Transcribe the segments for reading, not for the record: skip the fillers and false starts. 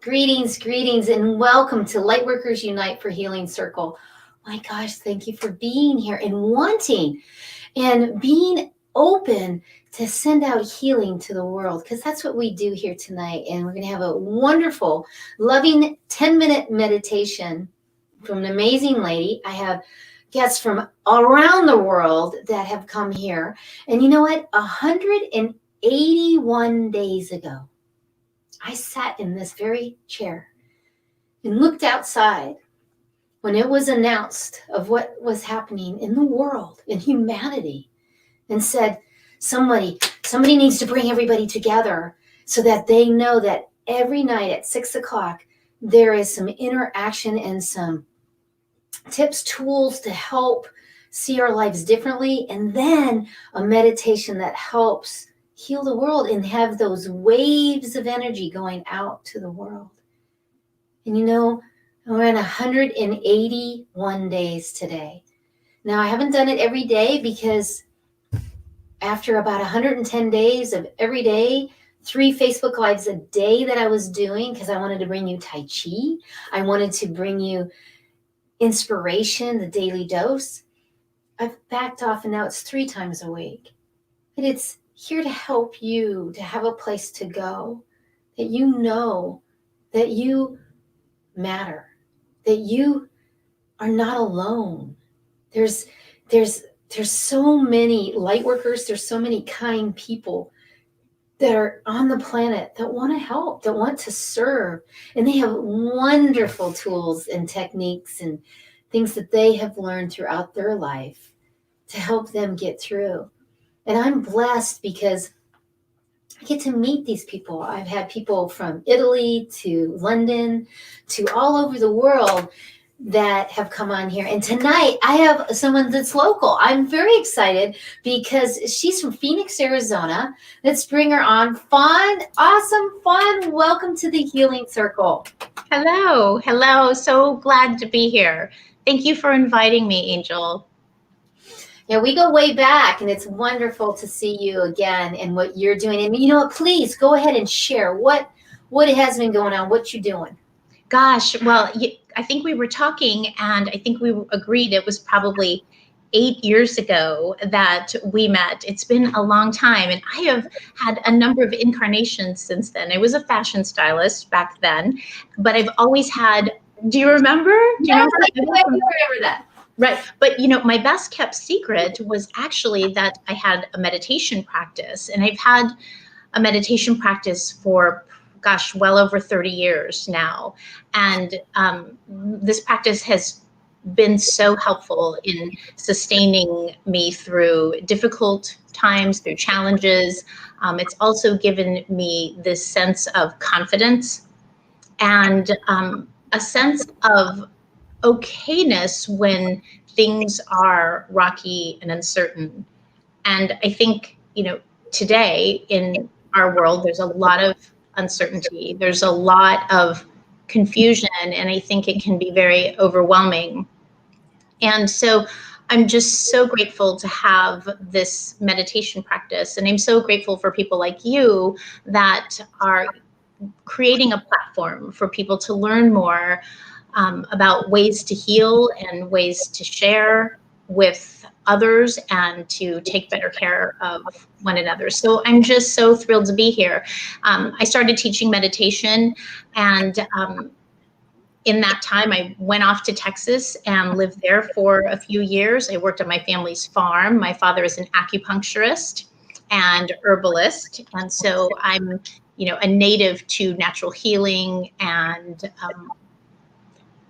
Greetings, and welcome to Lightworkers Unite for Healing Circle. My gosh, thank you for being here and wanting and being open to send out healing to the world, because that's what we do here tonight. And we're going to have a wonderful, loving 10-minute meditation from an amazing lady. I have guests from around the world that have come here. And you know what? 181 days ago, I sat in this very chair and looked outside when it was announced of what was happening in the world, in humanity, and said, somebody needs to bring everybody together so that they know that every night at 6 o'clock, there is some interaction and some tips, tools to help see our lives differently. And then a meditation that helps heal the world and have those waves of energy going out to the world. And you know, we're in 181 days today. Now, I haven't done it every day because after about 110 days of every day, 3 Facebook Lives a day that I was doing, because I wanted to bring you Tai Chi, I wanted to bring you inspiration, the daily dose, I've backed off, and now it's 3 times a week. And it's here to help you to have a place to go, that you know that you matter, that you are not alone. There's so many light workers, there's so many kind people that are on the planet that want to help, that want to serve, and they have wonderful tools and techniques and things that they have learned throughout their life to help them get through. And I'm blessed because I get to meet these people. I've had people from Italy to London to all over the world that have come on here. And tonight I have someone that's local. I'm very excited because she's from Phoenix, Arizona. Let's bring her on. Fawn, awesome Fawn. Welcome to the Healing Circle. Hello. So glad to be here. Thank you for inviting me, Angel. Yeah, we go way back, and it's wonderful to see you again and what you're doing. And you know what? Please go ahead and share what has been going on, what you're doing. Gosh, well, I think we were talking, and I think we agreed it was probably 8 years ago that we met. It's been a long time, and I have had a number of incarnations since then. I was a fashion stylist back then, but I've always had. Do you remember? Yes, I remember that. Right. But, my best kept secret was actually that I had a meditation practice, and I've had a meditation practice for, well over 30 years now. And this practice has been so helpful in sustaining me through difficult times, through challenges. It's also given me this sense of confidence and a sense of okayness when things are rocky and uncertain. And I think, today in our world, there's a lot of uncertainty. There's a lot of confusion, and I think it can be very overwhelming. And so I'm just so grateful to have this meditation practice. And I'm so grateful for people like you that are creating a platform for people to learn more about ways to heal and ways to share with others and to take better care of one another. So I'm just so thrilled to be here. I started teaching meditation, and in that time, I went off to Texas and lived there for a few years. I worked on my family's farm. My father is an acupuncturist and herbalist, and so I'm, a native to natural healing and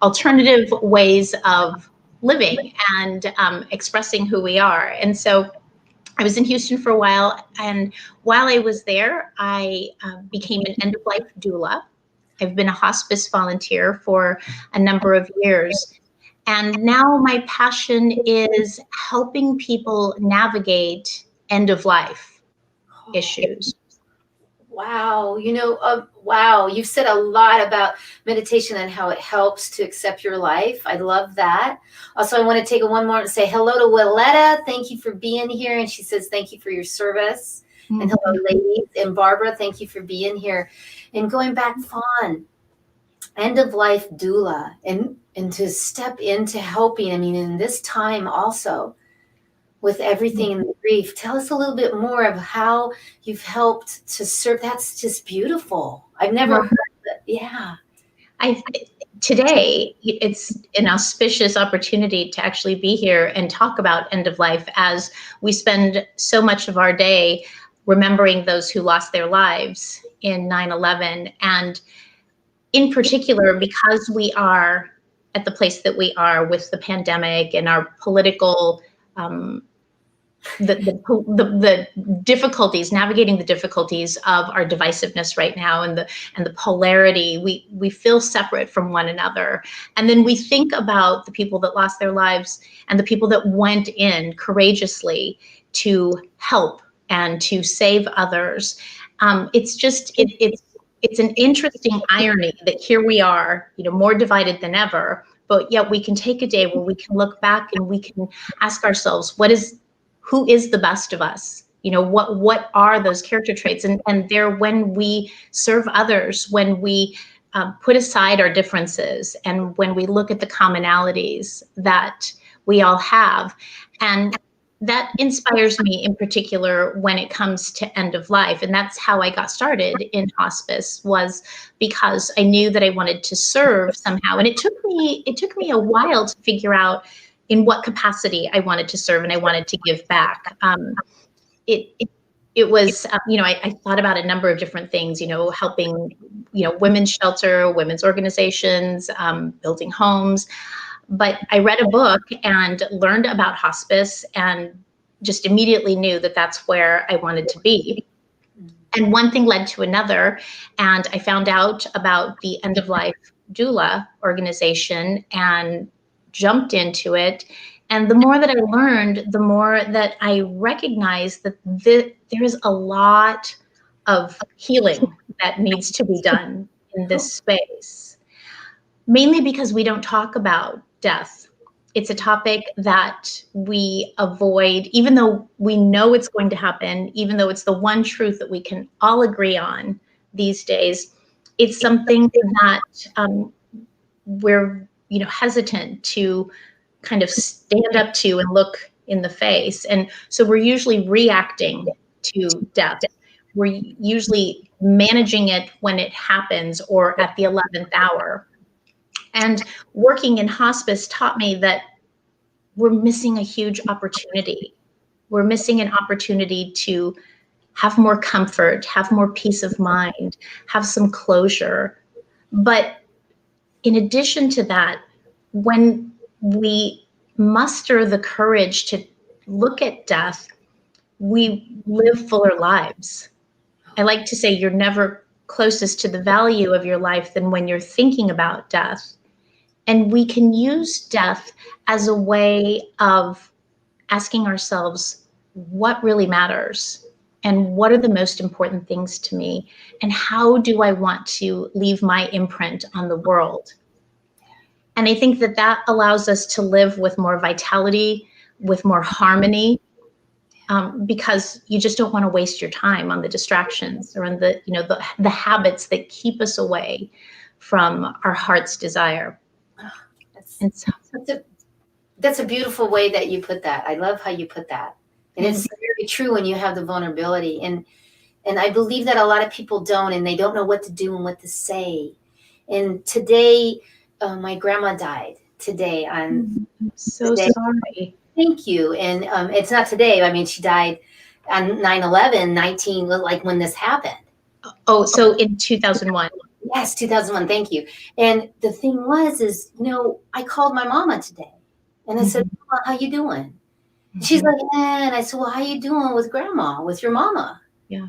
alternative ways of living and expressing who we are. And so I was in Houston for a while, and while I was there, I became an end-of-life doula. I've been a hospice volunteer for a number of years. And now my passion is helping people navigate end-of-life issues. Wow. Wow. You've said a lot about meditation and how it helps to accept your life. I love that. Also, I want to take one more and say hello to Willetta. Thank you for being here. And she says, thank you for your service. Mm-hmm. And hello, ladies. And Barbara, thank you for being here. And going back, Fawn, end of life doula and to step into helping. I mean, in this time also with everything in the grief, tell us a little bit more of how you've helped to serve. That's just beautiful. I've never Well, heard that. Yeah. Today, it's an auspicious opportunity to actually be here and talk about end of life, as we spend so much of our day remembering those who lost their lives in 9/11. And in particular, because we are at the place that we are with the pandemic and our political, the difficulties, navigating the difficulties of our divisiveness right now, and the polarity, we feel separate from one another. And then we think about the people that lost their lives and the people that went in courageously to help and to save others. It's an interesting irony that here we are, more divided than ever, but yet we can take a day where we can look back and we can ask ourselves, who is the best of us? What are those character traits? And they're when we serve others, when we put aside our differences, and when we look at the commonalities that we all have. And that inspires me in particular when it comes to end of life. And that's how I got started in hospice, was because I knew that I wanted to serve somehow. And it took me a while to figure out in what capacity I wanted to serve and I wanted to give back. It was, I thought about a number of different things, helping, women's shelter, women's organizations, building homes. But I read a book and learned about hospice and just immediately knew that that's where I wanted to be. And one thing led to another. And I found out about the End of Life Doula organization and jumped into it. And the more that I learned, the more that I recognized that there is a lot of healing that needs to be done in this space, mainly because we don't talk about death. It's a topic that we avoid, even though we know it's going to happen, even though it's the one truth that we can all agree on these days. It's something that we're hesitant to kind of stand up to and look in the face. And so we're usually reacting to death. We're usually managing it when it happens or at the 11th hour. And working in hospice taught me that we're missing a huge opportunity. We're missing an opportunity to have more comfort, have more peace of mind, have some closure. But in addition to that, when we muster the courage to look at death, we live fuller lives. I like to say you're never closest to the value of your life than when you're thinking about death. And we can use death as a way of asking ourselves, what really matters? And what are the most important things to me? And how do I want to leave my imprint on the world? And I think that allows us to live with more vitality, with more harmony, because you just don't want to waste your time on the distractions or on the habits that keep us away from our heart's desire. That's a beautiful way that you put that. I love how you put that. And it's very true when you have the vulnerability. And I believe that a lot of people don't, and they don't know what to do and what to say. And today, my grandma died today. I'm so sorry. Thank you. And it's not today. I mean, she died on 9/11, like when this happened. Oh, so in 2001. Yes, 2001. Thank you. And the thing is, I called my mama today and I said, Mama, how you doing? She's like, and I said, well, how you doing with grandma, with your mama? Yeah.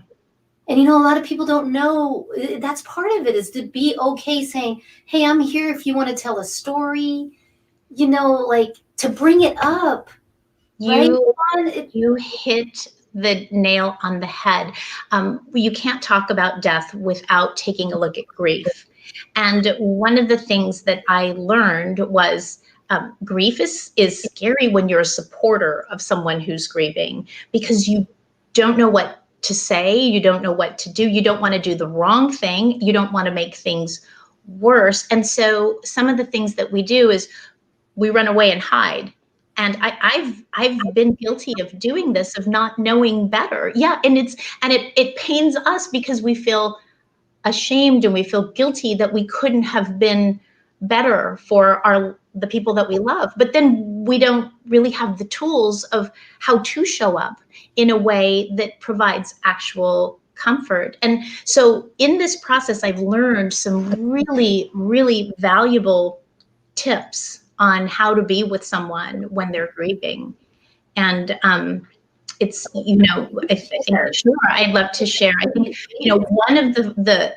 And, a lot of people don't know that's part of it, is to be okay saying, hey, I'm here if you want to tell a story, like to bring it up. You hit the nail on the head. You can't talk about death without taking a look at grief. And one of the things that I learned was grief is scary when you're a supporter of someone who's grieving, because you don't know what to say. You don't know what to do. You don't want to do the wrong thing. You don't want to make things worse. And so some of the things that we do is we run away and hide. And I've been guilty of doing this, of not knowing better. Yeah, and it pains us because we feel ashamed and we feel guilty that we couldn't have been better for the people that we love. But then we don't really have the tools of how to show up in a way that provides actual comfort. And so in this process, I've learned some really, really valuable tips on how to be with someone when they're grieving. And it's, sure, I'd love to share. I think, one of the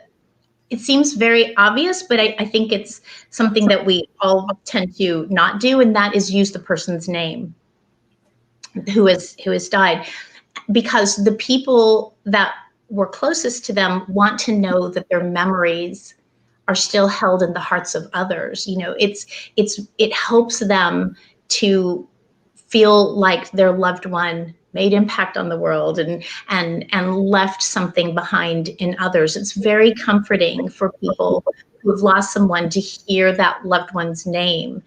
it seems very obvious, but I think it's something that we all tend to not do, and that is use the person's name who has died, because the people that were closest to them want to know that their memories are still held in the hearts of others. It helps them to feel like their loved one made impact on the world and left something behind in others. It's very comforting for people who've lost someone to hear that loved one's name.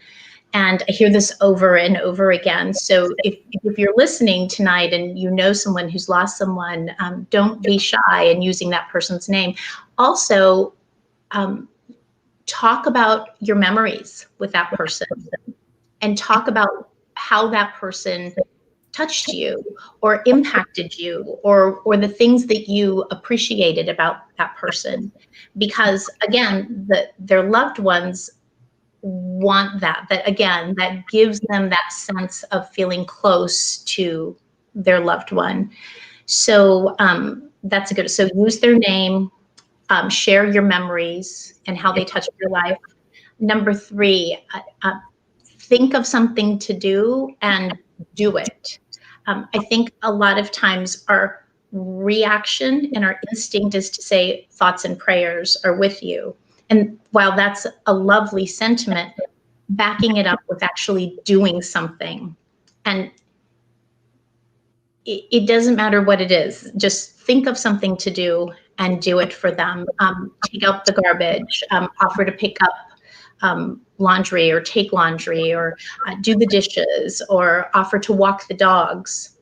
And I hear this over and over again. So if you're listening tonight and you know someone who's lost someone, don't be shy in using that person's name. Also, talk about your memories with that person and talk about how that person touched you or impacted you, or the things that you appreciated about that person. Because again, their loved ones want that again, that gives them that sense of feeling close to their loved one. So that's a good, so use their name, share your memories and how they touched your life. Number 3, think of something to do and do it. I think a lot of times our reaction and our instinct is to say thoughts and prayers are with you. And while that's a lovely sentiment, backing it up with actually doing something. And it doesn't matter what it is, just think of something to do and do it for them. Take out the garbage, offer to pick up laundry or take laundry, or do the dishes, or offer to walk the dogs.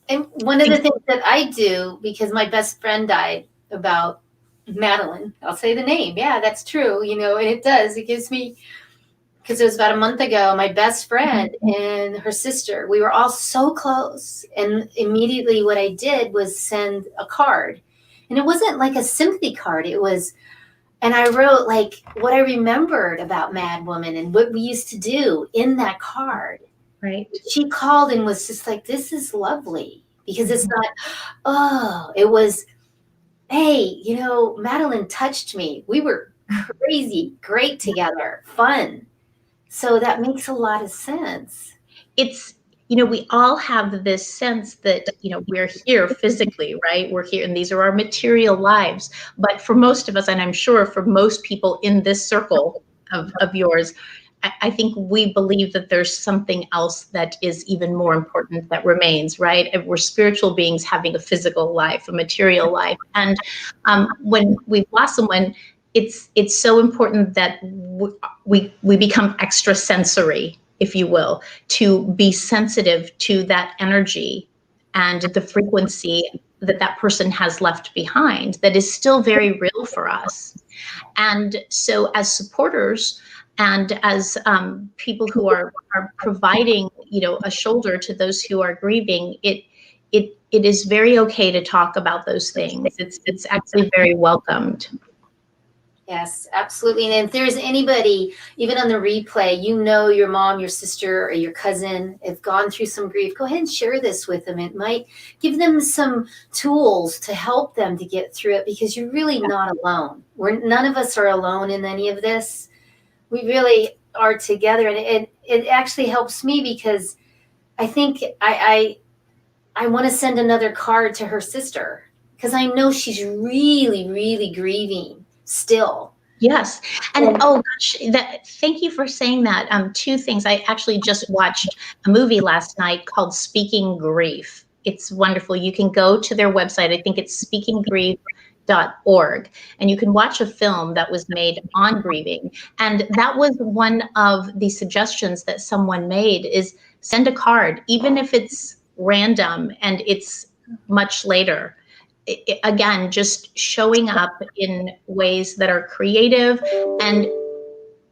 And one of the things that I do, because my best friend died about Madeline, I'll say the name. Yeah, that's true. And it does. It gives me, because it was about a month ago, my best friend and her sister, we were all so close. And immediately what I did was send a card. And it wasn't like a sympathy card. It was, and I wrote like what I remembered about Mad Woman and what we used to do in that card. Right. She called and was just like, this is lovely, because it's not, it was, hey, Madeline touched me. We were crazy, great together, fun. So that makes a lot of sense. It's, we all have this sense that, we're here physically, right? We're here and these are our material lives. But for most of us, and I'm sure for most people in this circle of yours, I think we believe that there's something else that is even more important that remains, right? We're spiritual beings having a physical life, a material life. And when we've lost someone, it's so important that we become extrasensory, if you will, to be sensitive to that energy and the frequency that person has left behind that is still very real for us. And so as supporters, and as people who are providing, a shoulder to those who are grieving, it is very okay to talk about those things. It's actually very welcomed. Yes, absolutely. And if there's anybody, even on the replay, your mom, your sister, or your cousin have gone through some grief, go ahead and share this with them. It might give them some tools to help them to get through it, because you're really not alone. None of us are alone in any of this. We really are together, and it actually helps me, because I think I want to send another card to her sister, because I know she's really, really grieving still. Yes. And oh gosh, thank you for saying that. 2 things. I actually just watched a movie last night called Speaking Grief. It's wonderful. You can go to their website. I think it's grief.org, and you can watch a film that was made on grieving. And that was one of the suggestions that someone made, is send a card, even if it's random and it's much later. Again, just showing up in ways that are creative and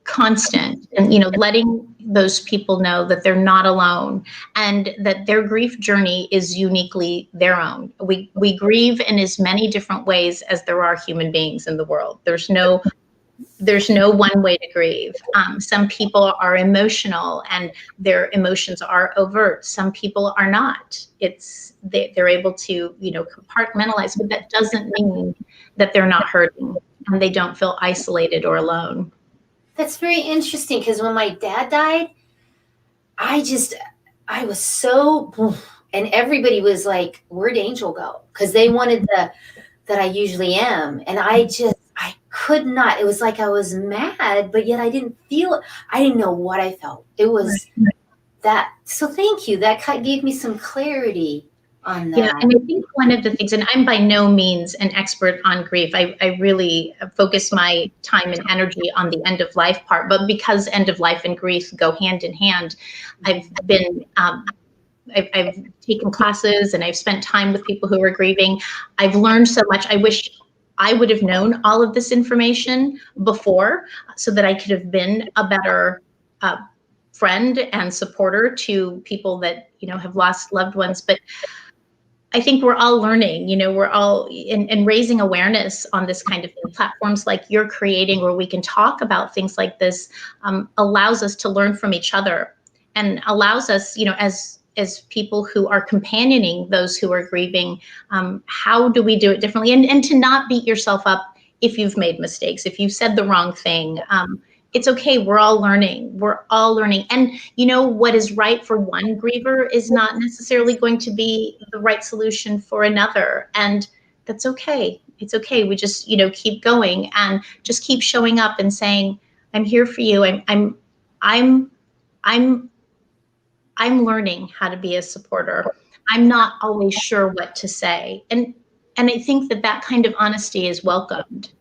constant, and letting those people know that they're not alone and that their grief journey is uniquely their own. We grieve in as many different ways as there are human beings in the world. There's no one way to grieve. Some people are emotional and their emotions are overt. Some people are not. They're able to compartmentalize, but that doesn't mean that they're not hurting and they don't feel isolated or alone. That's very interesting, because when my dad died, I was so, and everybody was like, "Where'd Angel go?" Because they wanted that I usually am, and I could not. It was like I was mad, but yet I didn't feel it. I didn't know what I felt. It was that. So thank you. That gave me some clarity on that. Yeah, and I think one of the things, and I'm by no means an expert on grief, I really focus my time and energy on the end of life part, but because end of life and grief go hand in hand, I've taken classes and I've spent time with people who are grieving. I've learned so much. I wish I would have known all of this information before, so that I could have been a better friend and supporter to people that have lost loved ones. But I think we're all learning, we're all in raising awareness on this kind of thing. Platforms like you're creating, where we can talk about things like this, allows us to learn from each other, and allows us, as people who are companioning those who are grieving, how do we do it differently? And to not beat yourself up if you've made mistakes, if you've said the wrong thing. It's okay. We're all learning. And what is right for one griever is not necessarily going to be the right solution for another. And that's okay. It's okay. We just, keep going and just keep showing up and saying, I'm here for you. I'm learning how to be a supporter. I'm not always sure what to say. And I think that kind of honesty is welcomed.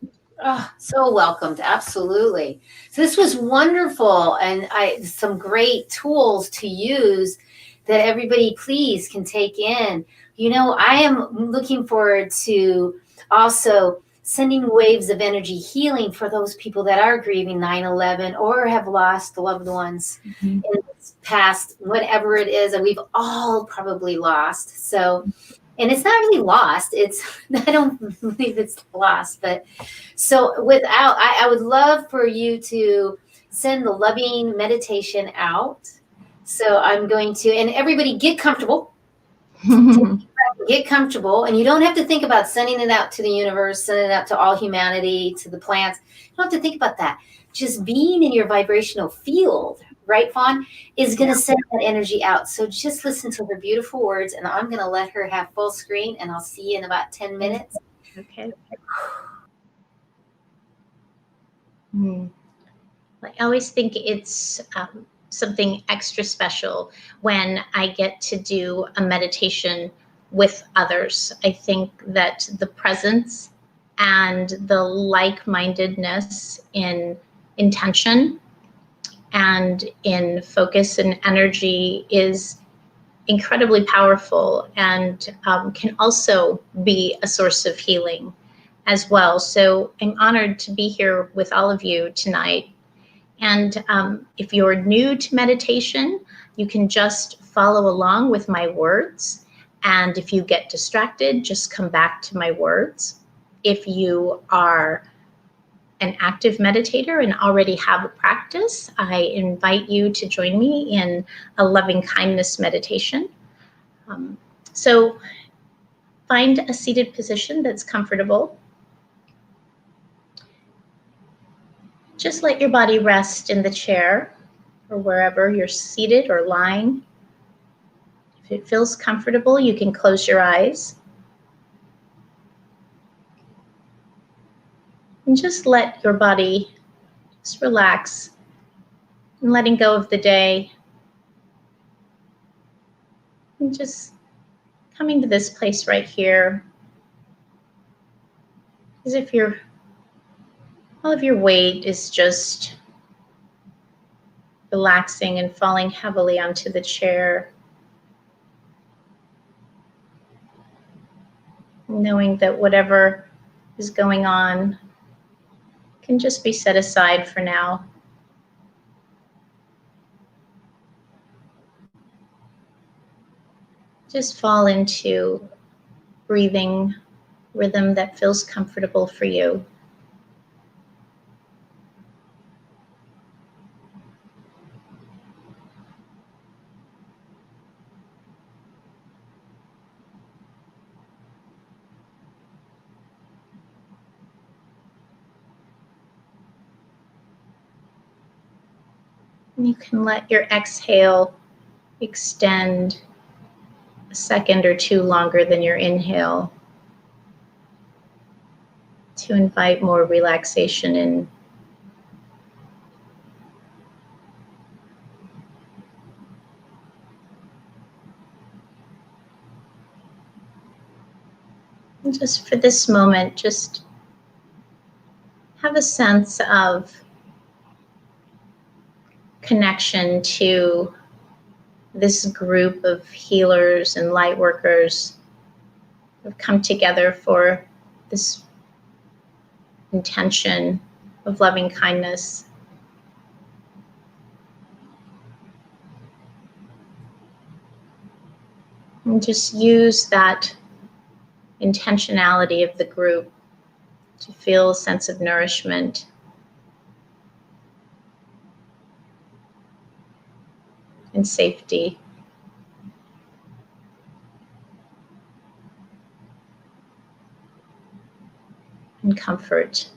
Oh, so welcomed. Absolutely. So this was wonderful, and some great tools to use that everybody please can take in. I am looking forward to also sending waves of energy healing for those people that are grieving 9/11 or have lost loved ones in this past, whatever it is that we've all probably lost. So, and it's not really lost. I don't believe it's lost, but so I would love for you to send the loving meditation out. So I'm going to, and everybody get comfortable. Get comfortable, and you don't have to think about sending it out to the universe, sending it out to all humanity, to the plants. You don't have to think about that. Just being in your vibrational field, right, Fawn, is going to send that energy out. So just listen to her beautiful words, and I'm going to let her have full screen, and I'll see you in about 10 minutes. Okay. I always think it's something extra special when I get to do a meditation with others. I think that the presence and the like-mindedness in intention and in focus and energy is incredibly powerful, and can also be a source of healing as well. So I'm honored to be here with all of you tonight. And if you're new to meditation, you can just follow along with my words. And if you get distracted, just come back to my words. If you are an active meditator and already have a practice, I invite you to join me in a loving kindness meditation. So find a seated position that's comfortable. Just let your body rest in the chair or wherever you're seated or lying. If it feels comfortable, you can close your eyes. And just let your body just relax and letting go of the day. And just coming to this place right here. As if all of your weight is just relaxing and falling heavily onto the chair. Knowing that whatever is going on can just be set aside for now. Just fall into breathing rhythm that feels comfortable for you. And you can let your exhale extend a second or two longer than your inhale to invite more relaxation in. And just for this moment, just have a sense of connection to this group of healers and light workers who have come together for this intention of loving kindness. And just use that intentionality of the group to feel a sense of nourishment and safety. And comfort.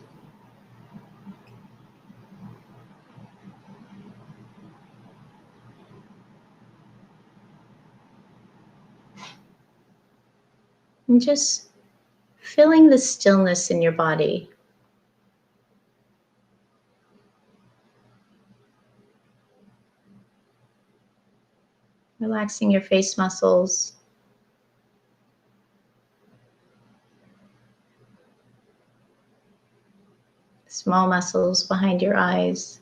And just feeling the stillness in your body. Relaxing your face muscles. Small muscles behind your eyes.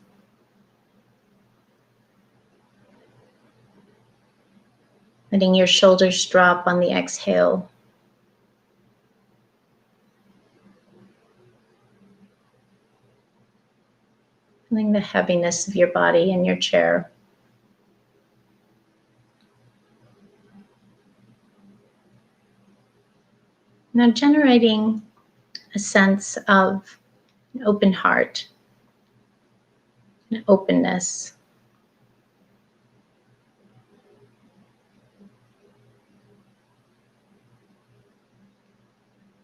Letting your shoulders drop on the exhale. Feeling the heaviness of your body in your chair. Now generating a sense of an open heart, an openness.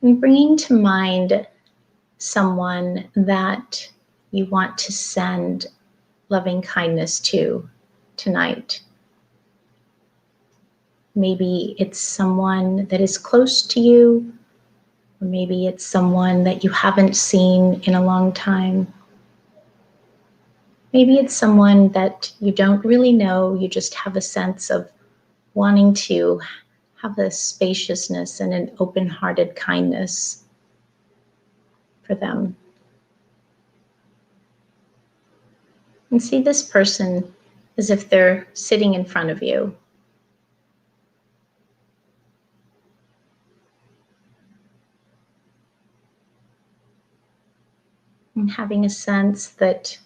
And bringing to mind someone that you want to send loving kindness to tonight. Maybe it's someone that is close to you, or maybe it's someone that you haven't seen in a long time. Maybe it's someone that you don't really know, you just have a sense of wanting to have a spaciousness and an open-hearted kindness for them. And see this person as if they're sitting in front of you. And having a sense that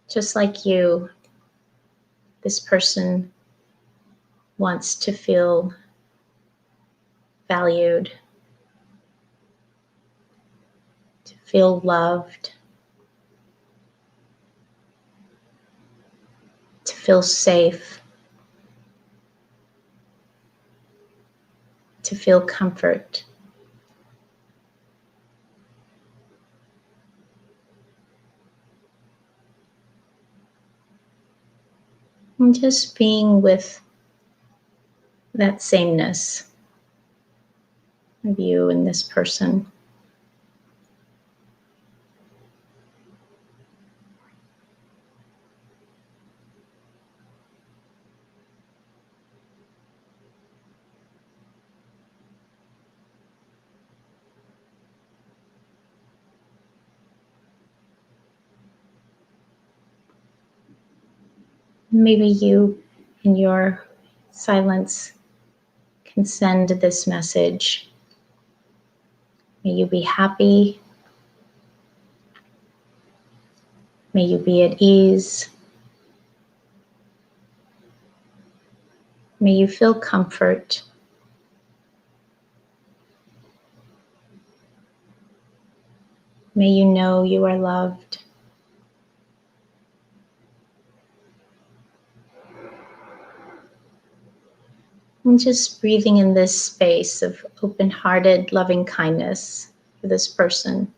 just like you, this person wants to feel valued, to feel loved, to feel safe, to feel comfort. And just being with that sameness of you and this person. Maybe you, in your silence, can send this message. May you be happy. May you be at ease. May you feel comfort. May you know you are loved. And just breathing in this space of open-hearted, loving kindness for this person.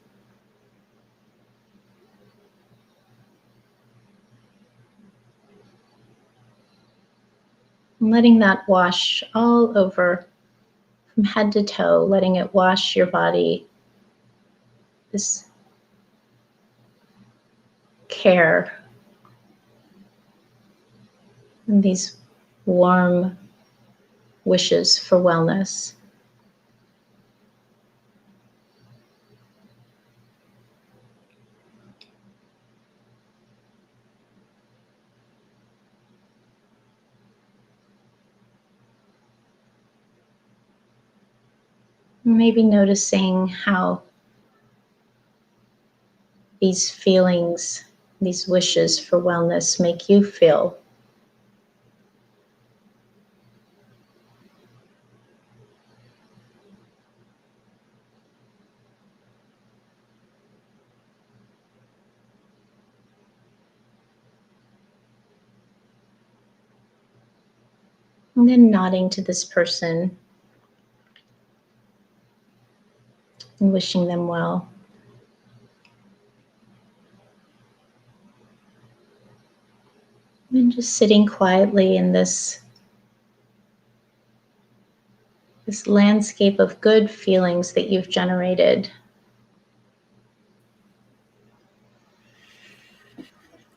And letting that wash all over from head to toe, letting it wash your body. This care and these warm wishes for wellness. Maybe noticing how these feelings, these wishes for wellness make you feel. And then nodding to this person and wishing them well. And just sitting quietly in this landscape of good feelings that you've generated.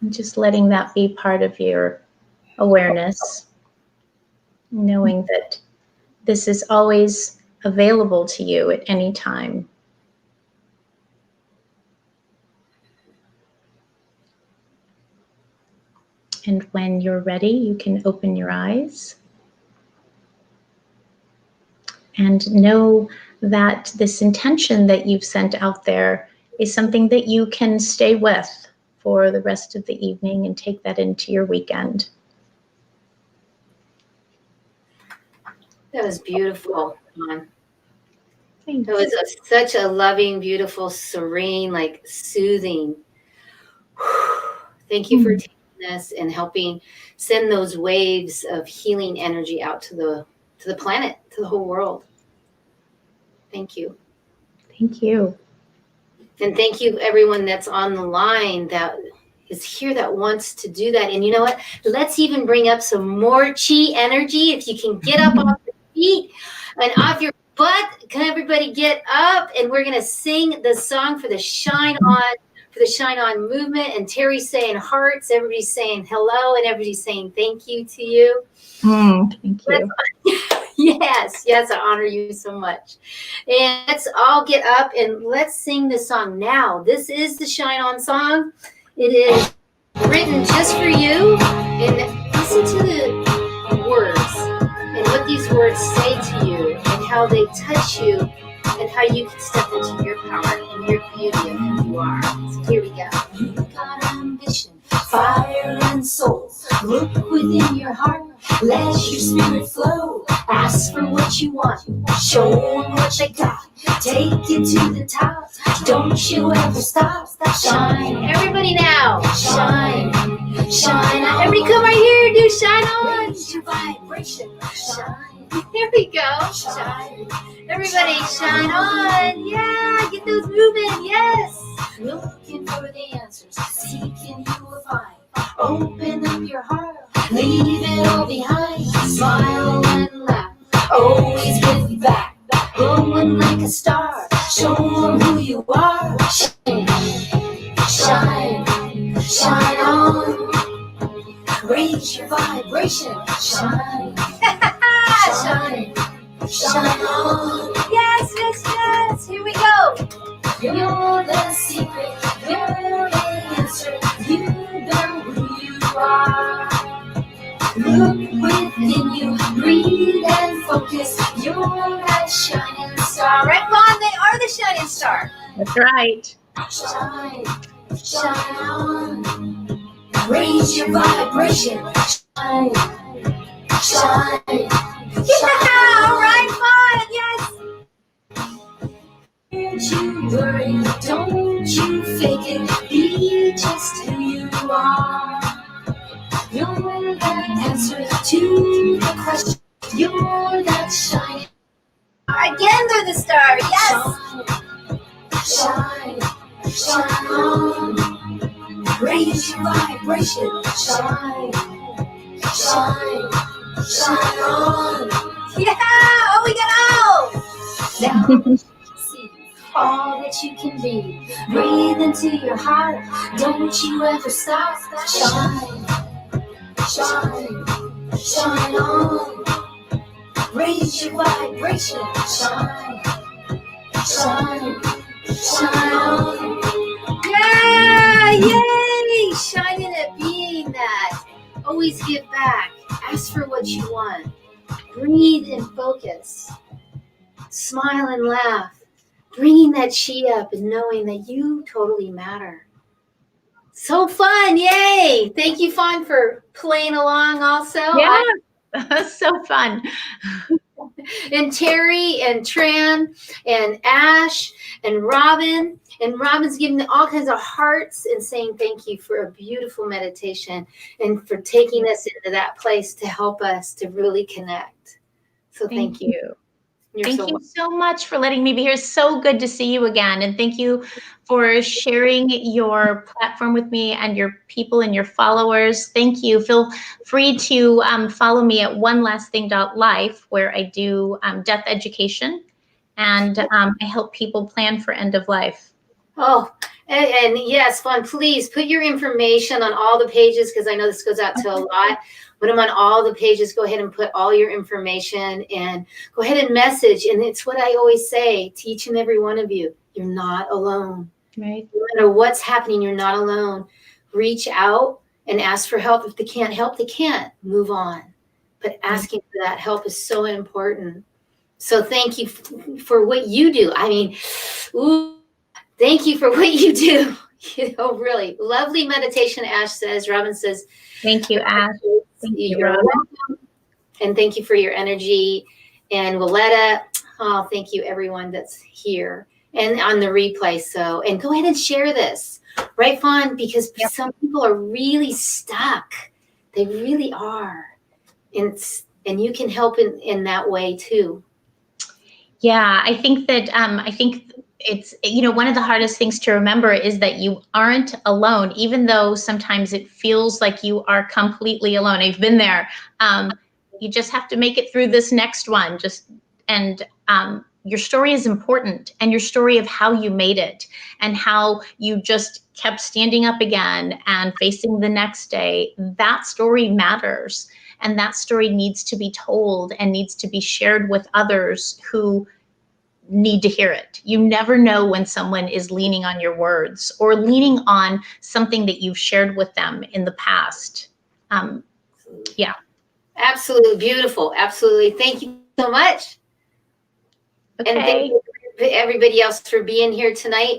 And just letting that be part of your awareness, knowing that this is always available to you at any time. And when you're ready, you can open your eyes and know that this intention that you've sent out there is something that you can stay with for the rest of the evening and take that into your weekend. That was beautiful, Dawn. Thanks. That was such a loving, beautiful, serene, like soothing. Thank you for taking this and helping send those waves of healing energy out to the planet, to the whole world. Thank you. Thank you. And thank you everyone that's on the line that is here that wants to do that. And you know what? Let's even bring up some more chi energy. If you can get up off your feet and off your butt, can everybody get up? And we're going to sing the song for the Shine On movement. And Terry's saying hearts, everybody's saying hello, and everybody's saying thank you to you. Thank you. Yes, I honor you so much. And let's all get up and let's sing this song now. This is the Shine On song. It is written just for you. And listen to the words and what these words say to you and how they touch you and how you can step into your power and your beauty of who you are. So here we go. You got ambition, fire and soul. Look within your heart. Let your spirit flow. Ask for what you want. Show them what you got. Take it to the top. Don't you ever stop. Shine. Everybody now. Shine. Shine on. Everybody come right here. Do shine on. Raise your vibration. Shine. Here we go. Shine. Everybody shine on. Yeah. Get those moving. Yes. Looking for the answers. Seeking you will find. Open up your heart. Leave it all behind. Smile and laugh. Always give back. Glowing like a star. Show them who you are. Shine. Shine. Shine on. Raise your vibration. Shine. Shine. Shine on. Yes. Here we go. You're the secret. You're the answer. You know who you are. Look within you, breathe and focus. You're that shining star. Right, Vaughn? They are the shining star. That's right. Shine, shine on. Raise your vibration. Shine, shine, yeah, all right, Vaughn, yes. Don't you worry, don't you fake it. Be just who you are. You're the answer to the question. You're that shining. Again, they're the star. Yes. Shine, shine on. Raise your vibration. Shine, shine, shine on. Yeah. Oh, we got out. Now see all that you can be. Breathe into your heart. Don't you ever stop. Shine, shine, shine on. Raise your vibration. Shine, shine, shine on. Yeah, yay! Shining at being that. Always give back. Ask for what you want. Breathe and focus. Smile and laugh. Bringing that chi up and knowing that you totally matter. So fun. Yay. Thank you, Fawn, for playing along also. Yeah, so fun. And Terry and Tran and Ash and Robin. And Robin's giving all kinds of hearts and saying thank you for a beautiful meditation and for taking us into that place to help us to really connect. So thank you. Thank you so much for letting me be here. So good to see you again. And thank you for sharing your platform with me and your people and your followers. Thank you. Feel free to follow me at onelastthing.life, where I do death education and I help people plan for end of life. Oh, and yes, Fawn, please put your information on all the pages, because I know this goes out to a lot. Put them on all the pages. Go ahead and put all your information and go ahead and message. And it's what I always say to each and every one of you. You're not alone. Right. No matter what's happening, you're not alone. Reach out and ask for help. If they can't help, they can't. Move on. But asking for that help is so important. So thank you for what you do. I mean, thank you for what you do. You know, really. Lovely meditation, Ash says. Robin says, thank you, Ash. Thank you, You're welcome. And thank you for your energy. And Willetta, oh, thank you, everyone that's here and on the replay. So, and go ahead and share this, right, Fawn? Because some people are really stuck. They really are. And you can help in that way too. Yeah, I think that it's, you know, one of the hardest things to remember is that you aren't alone, even though sometimes it feels like you are completely alone. I've been there. You just have to make it through this next one. Your story is important, and your story of how you made it and how you just kept standing up again and facing the next day. That story matters, and that story needs to be told and needs to be shared with others who need to hear it. You never know when someone is leaning on your words or leaning on something that you've shared with them in the past. Yeah. Absolutely beautiful. Absolutely. Thank you so much. Okay. And thank you everybody else for being here tonight.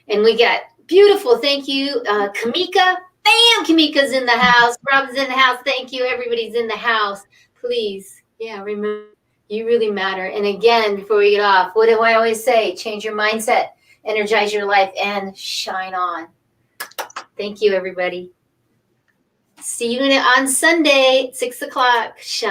And we got beautiful. Thank you, Kamika. Bam! Kamika's in the house. Rob's in the house. Thank you. Everybody's in the house. Please. Yeah, remember, you really matter. And again, before we get off, what do I always say? Change your mindset, energize your life, and shine on. Thank you, everybody. See you on Sunday, 6 o'clock. Shine.